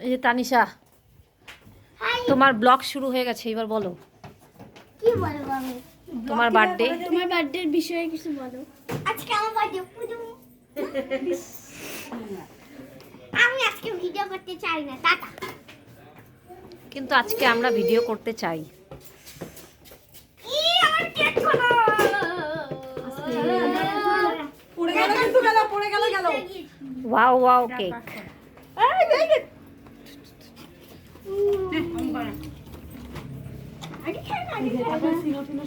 এই যে তানিশা, তোমার ব্লগ শুরু হয়ে গেছে, এবার বলো কি বলবো আমি? তোমার বার্থডে। তোমার বার্থডের বিষয়ে কিছু বলো। আজকে আমার বার্থডে পুজো। আমি আজকে ভিডিও করতে চাই না, টাটা। কিন্তু আজকে আমরা ভিডিও করতে চাই। আমার কেক খাবো। পড়ে গেল কিন্তু গেল, পড়ে গেল গেল। Wow wow cake.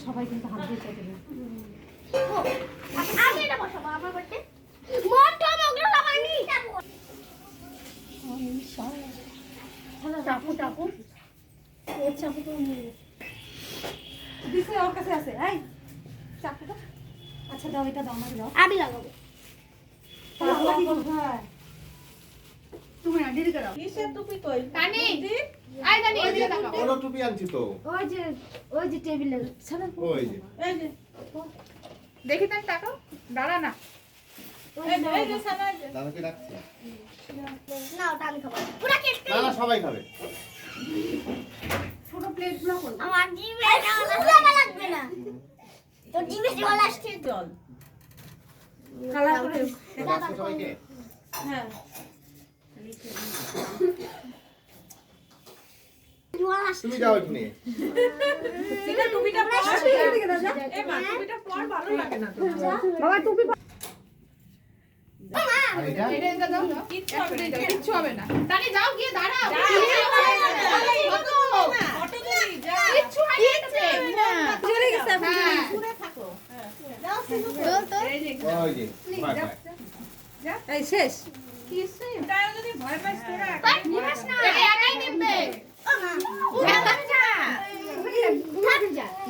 সবাই কিন্তু হাত দিয়ে চেটে দেবে। আমি এটা বসাবো আমার বার্থডে। মোটো মগলো লাগানি। চাপু চাপু। এই চাপু তো দিছে ওর কাছে আছে। এই চাকুটা। আচ্ছা দাও, এটা দাও, আমাকে দাও। আমি লাগাবো। তুমি না দেরি করো। কিসের টুপি কই? কানি আই কানি এদিকে তাকাও। কোনো টুপি আনছি তো। ওই যে টেবিলে ছাড়া। ওই যে এই যে দেখি তাই তাকাও। দাঁড়া না। এই যে সানা দাদাকে রাখছি। না ওটা আমি খাবো। পুরো কেক না না সবাই খাবে। ছোট প্লেটগুলো করো। আমার জিভে পুরো লাগবে না। তো জিভে জল আসছে। জল। কালার করে। বাচ্চা সবাইকে। হ্যাঁ। জল আসছে। তুমি যাও এখানে। সিনা টুপিটা পর। এদিকে দাও যা। এই মা টুপিটা পর ভালো লাগে না তো। বাবা টুপি আর এটা এটা দাও। কিচ্ছু হবে না। কিচ্ছু হবে না। তানি যাও গিয়ে দাঁড়াও। ফটো তুলি যা। কিচ্ছু হয়নি না। চলে গেছে আপনি। দূরে থাকো। এই যে ওই যে বাই বাই। এই শেষ। তাই যদি ভয় পাস তোরা। নিবাস না। এটা একাই নিবে।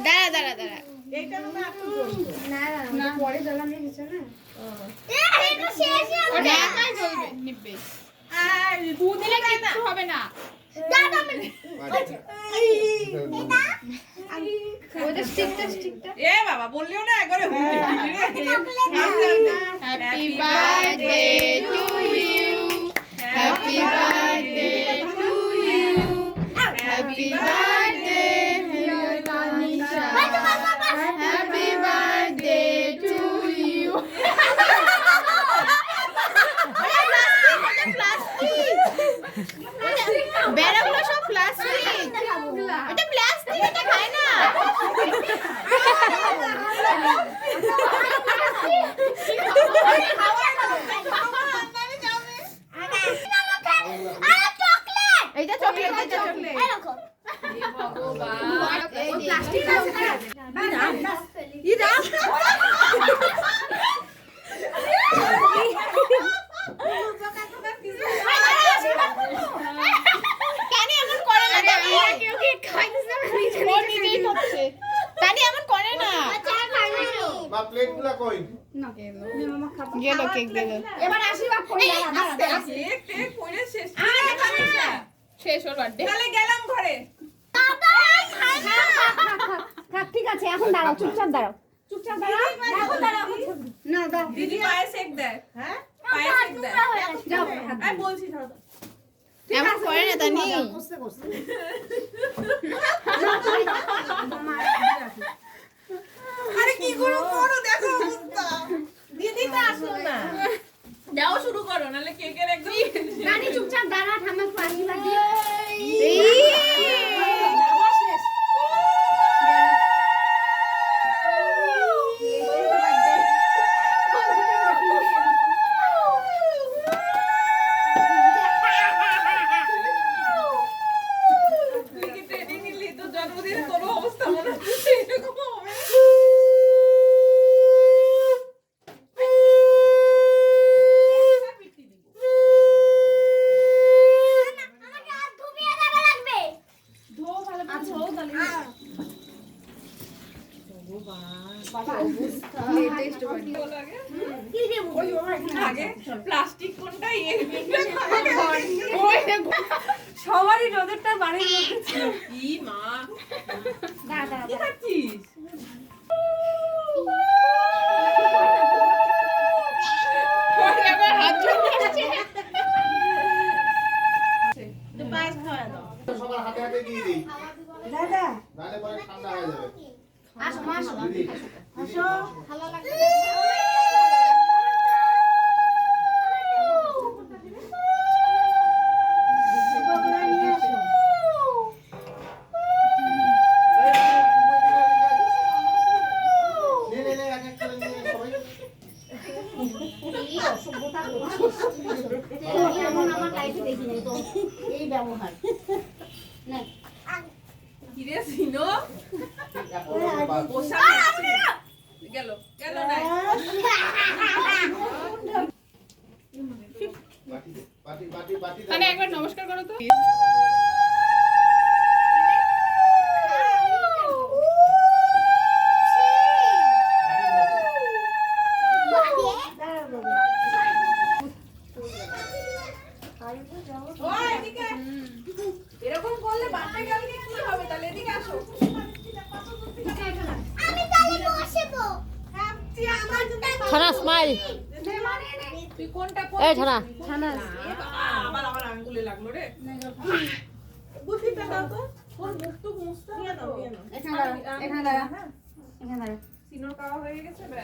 দাঁড়া। এইটা মনে আপনি করছো। না পরে জ্বালা নিয়ে গেছে না। এটা শেষ হবে। ওটা একাই জ্বলবে নিবে। আর দিলে কিচ্ছু হবে না। দাদা আমি ওটা স্টিকটা। এ বাবা বললিও না একবারে happy birthday to you. Happy birthday to you. Happy birthday dear Tanisha. Happy birthday to you. বেড়াগুলো সব প্লাস্টিক। এটা প্লাস্টিক, এটা খায় না। এইটা চকলেট, এটা চকলেট। প্লাস্টিক আছে না? কানি এমন করে না, দাদি। কেউ কি খাইছে না? ও নিজেই করছে। কানি এমন করে না। মা প্লেটগুলো কই? গেল কেক গেল। এবার আশীর্বাদ করি। আস্তে আস্তে। কেক পড়ে শেষ। শেষ ওর বার্থডে। তাহলে গেলাম ঘরে। ঠিক আছে, এখন দাঁড়াও, চুপচাপ দাঁড়াও। এখন দাঁড়াও। না দাও। দিদি পায়ে সেক দেয়। হ্যাঁ পায়ে সেক দেয়। যাও। আমি বলছি ধরো। এমন করে না তানি। আরে কি করো দেখো অবস্থা। দিদি তো আসলো না। যাও শুরু করো নালে কেকের একদম রানী চুপচাপ দাঁড়া, ঠাম্মা একটু আশীর্বাদ দিও। তুই কি ট্রেনিং নিলি তো জন্মদিনে তোর অবস্থা মনে হচ্ছে এরকম হবে। আমাকে হাত ধুবিয়ে দেবে লাগবে। ধো ভালো করে ধো তাহলে। কি দেবো? আগে প্লাস্টিক কোনটা ইয়ে সবারই রোদেরটা বাড়ির মধ্যে ছিল। কি মা দাঁড়া। কি খাচ্ছিস? এবার হাত ধুয়ে পায়েস খাওয়া দাও। সবার হাতে হাতে দিয়ে দিই দাদা নাহলে পরে ঠান্ডা হয়ে যাবে আসো মা আসো দিদি আসো ভালো লাগবে বগলা নিয়ে আসো নে নে নে এক এক করে নিয়ে সবাই এই অসভ্যতা করছিস আমি এমন আমার লাইফে দেখিনি তো এই ব্যবহার না কিরে সিনো পোশাক গেল গেল না বাটি দে, বাটি বাটি বাটি দে। মানে একবার নমস্কার করো তো দাঁড়াও বাবা ও এদিকে এরকম করলে বাচ্চা গেলে কি হবে তাহলে এদিকে আসো আমি তাই বসবো আমার ছানা স্মাইল। তুই কোনটা এই ছানা আবার আমার আঙ্গুলে লাগলো রে বুঝিটা দাও তো কোন মুখ টুক মুছতে হবে তো এখানে দাঁড়া এখানে দাঁড়া এখানে দাঁড়া সিনোর খাওয়া হয়ে গেছে ব্যাস